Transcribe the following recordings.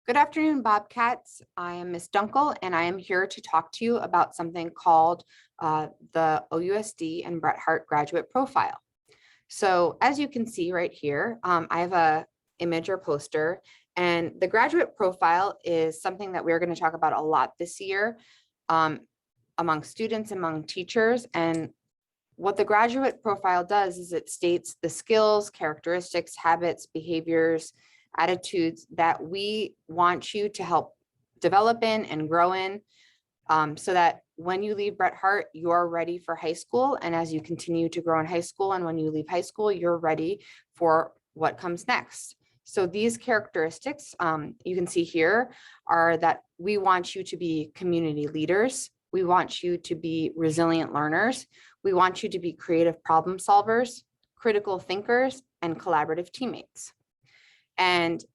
Good afternoon, Bobcats. I am Ms. Dunkel, and I am here to talk to you about something called the OUSD and Bret Hart Graduate Profile. So as you can see right here, I have a image or poster, and the graduate profile is something that we're going to talk about a lot this year among students, among teachers. And what the graduate profile does is it states the skills, characteristics, habits, behaviors, attitudes that we want you to help develop in and grow in, so that when you leave Bret Hart, you're ready for high school. And as you continue to grow in high school, and when you leave high school, you're ready for what comes next. So these characteristics you can see here are that we want you to be community leaders. We want you to be resilient learners. We want you to be creative problem solvers, critical thinkers, and collaborative teammates. And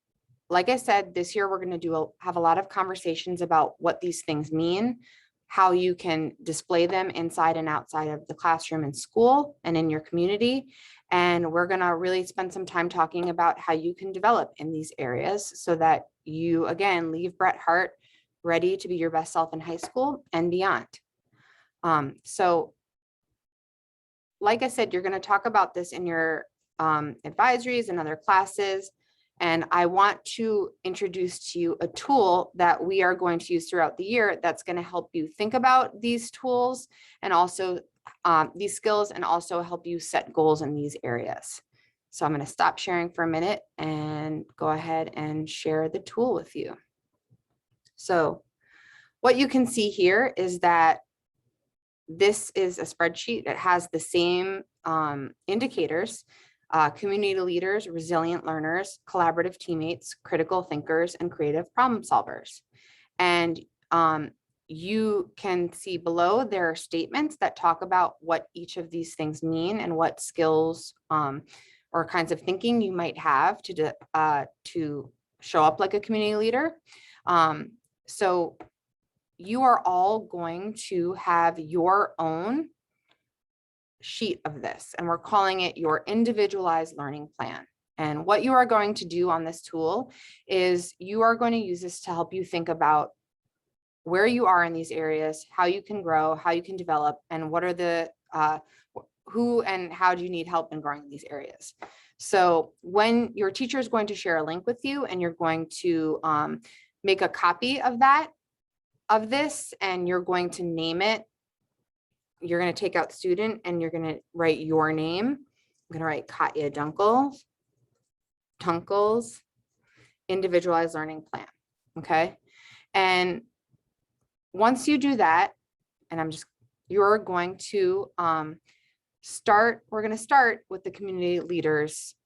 like I said, this year we're going to have a lot of conversations about what these things mean, how you can display them inside and outside of the classroom and school and in your community. And we're going to really spend some time talking about how you can develop in these areas so that you, again, leave Bret Hart ready to be your best self in high school and beyond. So like I said, you're going to talk about this in your advisories and other classes. And I want to introduce to you a tool that we are going to use throughout the year that's going to help you think about these tools and also these skills, and also help you set goals in these areas. So I'm going to stop sharing for a minute and go ahead and share the tool with you. So what you can see here is that this is a spreadsheet that has the same indicators: community leaders, resilient learners, collaborative teammates, critical thinkers, and creative problem solvers. And you can see below there are statements that talk about what each of these things mean and what skills or kinds of thinking you might have to show up like a community leader. So you are all going to have your own sheet of this, and we're calling it your individualized learning plan. And what you are going to do on this tool is you are going to use this to help you think about where you are in these areas, how you can grow, how you can develop, and what are the who and how do you need help in growing in these areas. So when your teacher is going to share a link with you, and you're going to make a copy of this, and you're going to name it. You're going to take out student and you're going to write your name. I'm going to write Katya Dunkel's individualized learning plan. Okay. And once you do that, and you're going to we're going to start with the community leaders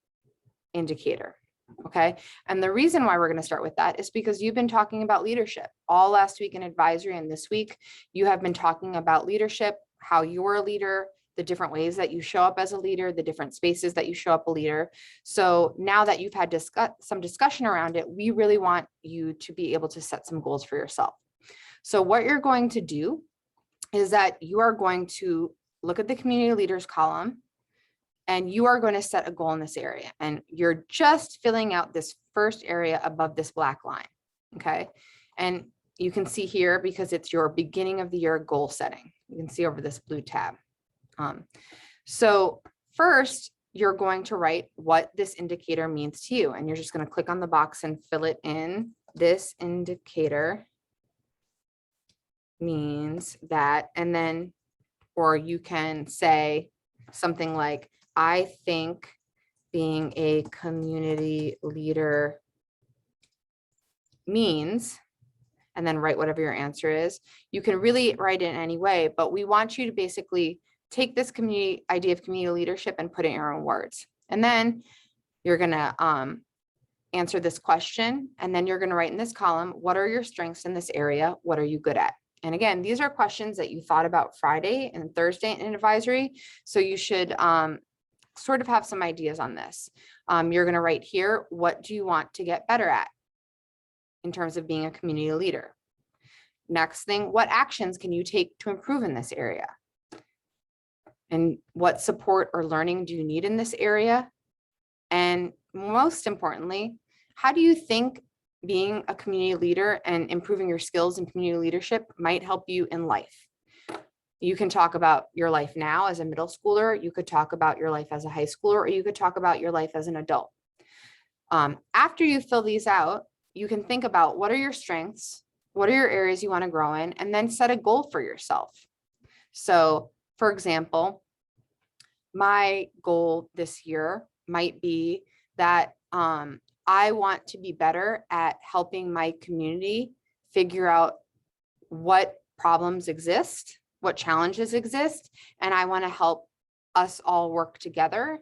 indicator. Okay. And the reason why we're going to start with that is because you've been talking about leadership all last week in advisory. And this week you have been talking about leadership, how you're a leader, the different ways that you show up as a leader, the different spaces that you show up a leader. So now that you've had some discussion around it, we really want you to be able to set some goals for yourself. So what you're going to do is that you are going to look at the community leaders column, and you are going to set a goal in this area. And you're just filling out this first area above this black line. Okay. And you can see here, because it's your beginning of the year goal setting, you can see over this blue tab. So first, you're going to write what this indicator means to you. And you're just going to click on the box and fill it in. This indicator means that, and then, or you can say something like, I think being a community leader means, and then write whatever your answer is. You can really write it in any way, but we want you to basically take this idea of community leadership and put it in your own words. And then you're going to answer this question, and then you're going to write in this column, what are your strengths in this area? What are you good at? And again, these are questions that you thought about Friday and Thursday in advisory. So you should sort of have some ideas on this. You're going to write here, what do you want to get better at in terms of being a community leader? Next thing, what actions can you take to improve in this area? And what support or learning do you need in this area? And most importantly, how do you think being a community leader and improving your skills in community leadership might help you in life. You can talk about your life now as a middle schooler. You could talk about your life as a high schooler, or you could talk about your life as an adult. After you fill these out, you can think about what are your strengths, what are your areas you want to grow in, and then set a goal for yourself. So, for example, my goal this year might be that I want to be better at helping my community figure out what problems exist, what challenges exist, and I want to help us all work together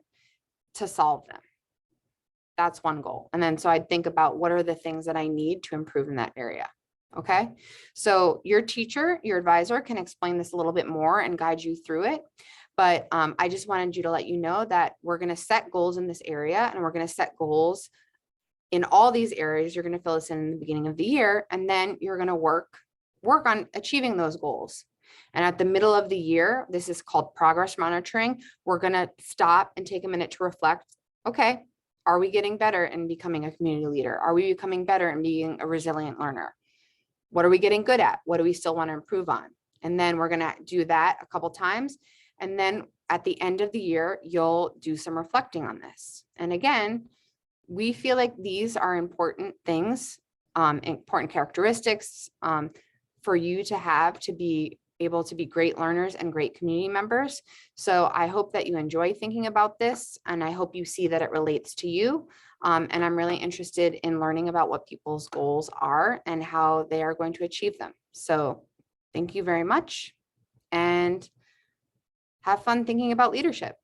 to solve them. That's one goal. And then so I'd think about what are the things that I need to improve in that area. Okay. So your teacher, your advisor can explain this a little bit more and guide you through it. But I just wanted you to let you know that we're going to set goals in this area, and we're going to set goals in all these areas. You're going to fill this in the beginning of the year, and then you're going to work on achieving those goals. And at the middle of the year, this is called progress monitoring. We're going to stop and take a minute to reflect. Okay, are we getting better in becoming a community leader? Are we becoming better in being a resilient learner? What are we getting good at? What do we still want to improve on? And then we're going to do that a couple times. And then at the end of the year, you'll do some reflecting on this. And again, we feel like these are important things, important characteristics for you to have to be able to be great learners and great community members. So I hope that you enjoy thinking about this, and I hope you see that it relates to you. And I'm really interested in learning about what people's goals are and how they are going to achieve them. So thank you very much, and have fun thinking about leadership.